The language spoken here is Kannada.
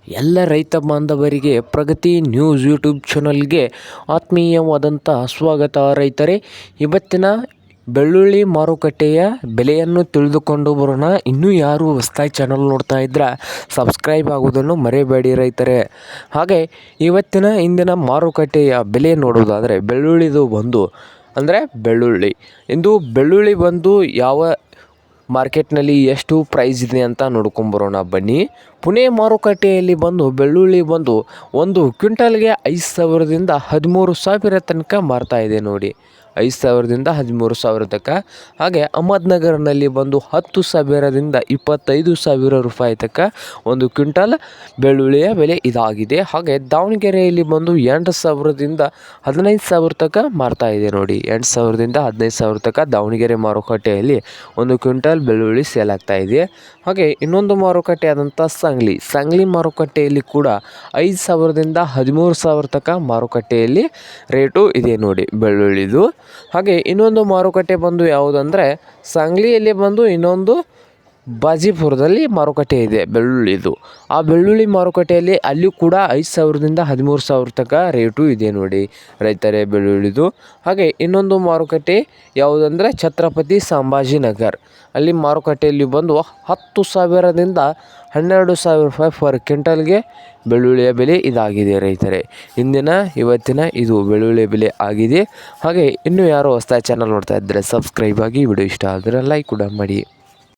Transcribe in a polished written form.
ಎಲ್ಲ ರೈತ ಬಾಂಧವರಿಗೆ ಪ್ರಗತಿ ನ್ಯೂಸ್ ಯೂಟ್ಯೂಬ್ ಚಾನಲ್ಗೆ ಆತ್ಮೀಯವಾದಂಥ ಸ್ವಾಗತ. ರೈತರೇ, ಇವತ್ತಿನ ಬೆಳ್ಳುಳ್ಳಿ ಮಾರುಕಟ್ಟೆಯ ಬೆಲೆಯನ್ನು ತಿಳಿದುಕೊಂಡು ಬರೋಣ. ಇನ್ನೂ ಯಾರು ಹೊಸದಾಗಿ ಚಾನಲ್ ನೋಡ್ತಾ ಇದ್ರೆ ಸಬ್ಸ್ಕ್ರೈಬ್ ಆಗೋದನ್ನು ಮರೆಯಬೇಡಿ ರೈತರೇ. ಹಾಗೆ ಇವತ್ತಿನ ಇಂದಿನ ಮಾರುಕಟ್ಟೆಯ ಬೆಲೆ ನೋಡೋದಾದರೆ ಬೆಳ್ಳುಳ್ಳಿದು ಬೆಳ್ಳುಳ್ಳಿ ಬಂದು ಯಾವ ಮಾರ್ಕೆಟ್ನಲ್ಲಿ ಎಷ್ಟು ಪ್ರೈಸ್ ಇದೆ ಅಂತ ನೋಡ್ಕೊಂಬರೋಣ ಬನ್ನಿ. ಪುಣೆ ಮಾರುಕಟ್ಟೆಯಲ್ಲಿ ಬೆಳ್ಳುಳ್ಳಿ ಒಂದು ಕ್ವಿಂಟಲ್ಗೆ 5,000ದಿಂದ 13,000 ತನಕ ಮಾರ್ತಾ ಇದೆ ನೋಡಿ. 5,000ದಿಂದ 13,000 ತನಕ. ಹಾಗೆ ಅಹಮದ್ನಗರ್ನಲ್ಲಿ 10,000ದಿಂದ 25,000 ರೂಪಾಯಿ ತನಕ ಒಂದು ಕ್ವಿಂಟಲ್ ಬೆಳ್ಳುಳ್ಳಿಯ ಬೆಲೆ ಇದಾಗಿದೆ. ಹಾಗೆ ದಾವಣಗೆರೆಯಲ್ಲಿ 8,000ದಿಂದ 15,000 ತನಕ ಮಾರ್ತಾ ಇದೆ ನೋಡಿ. 8,000ದಿಂದ 15,000 ತನಕ ದಾವಣಗೆರೆ ಮಾರುಕಟ್ಟೆಯಲ್ಲಿ ಒಂದು ಕ್ವಿಂಟಲ್ ಬೆಳ್ಳುಳ್ಳಿ ಸೇಲ್ ಆಗ್ತಾ ಇದೆ. ಹಾಗೆ ಇನ್ನೊಂದು ಮಾರುಕಟ್ಟೆ ಆದಂಥ ಸಂಗ್ಲಿ ಮಾರುಕಟ್ಟೆಯಲ್ಲಿ ಕೂಡ 5,000ದಿಂದ 13,000 ತನಕ ಮಾರುಕಟ್ಟೆಯಲ್ಲಿ ರೇಟು ಇದೆ ನೋಡಿ ಬೆಳ್ಳುಳ್ಳಿದು. ಹಾಗೆ ಇನ್ನೊಂದು ಮಾರುಕಟ್ಟೆ ಯಾವುದಂದರೆ ಸಂಗ್ಲಿಯಲ್ಲಿ ಇನ್ನೊಂದು ಬಾಜಿಪುರದಲ್ಲಿ ಮಾರುಕಟ್ಟೆ ಇದೆ ಬೆಳ್ಳುಳ್ಳಿದು. ಆ ಬೆಳ್ಳುಳ್ಳಿ ಮಾರುಕಟ್ಟೆಯಲ್ಲಿ ಅಲ್ಲಿ ಕೂಡ 5,000ದಿಂದ 13,000 ತನಕ ರೇಟು ಇದೆ ನೋಡಿ ರೈತರೇ ಬೆಳ್ಳುಳ್ಳಿದು. ಹಾಗೆ ಇನ್ನೊಂದು ಮಾರುಕಟ್ಟೆ ಯಾವುದಂದರೆ ಛತ್ರಪತಿ ಸಂಭಾಜಿನಗರ್. ಅಲ್ಲಿ ಮಾರುಕಟ್ಟೆಯಲ್ಲಿ 10,000ದಿಂದ 12,000 ರೂಪಾಯಿ ಪರ್ ಕ್ವಿಂಟಲ್ಗೆ ಬೆಳ್ಳುಳ್ಳಿಯ ಬೆಲೆ ಇದಾಗಿದೆ ರೈತರೇ. ಇವತ್ತಿನ ಇದು ಬೆಳ್ಳುಳ್ಳಿಯ ಬೆಲೆ ಆಗಿದೆ. ಹಾಗೆ ಇನ್ನೂ ಯಾರು ಹೊಸದಾಗಿ ಚಾನಲ್ ನೋಡ್ತಾ ಇದ್ದರೆ ಸಬ್ಸ್ಕ್ರೈಬ್ ಆಗಿ, ವಿಡಿಯೋ ಇಷ್ಟ ಆದರೆ ಲೈಕ್ ಕೂಡ ಮಾಡಿ.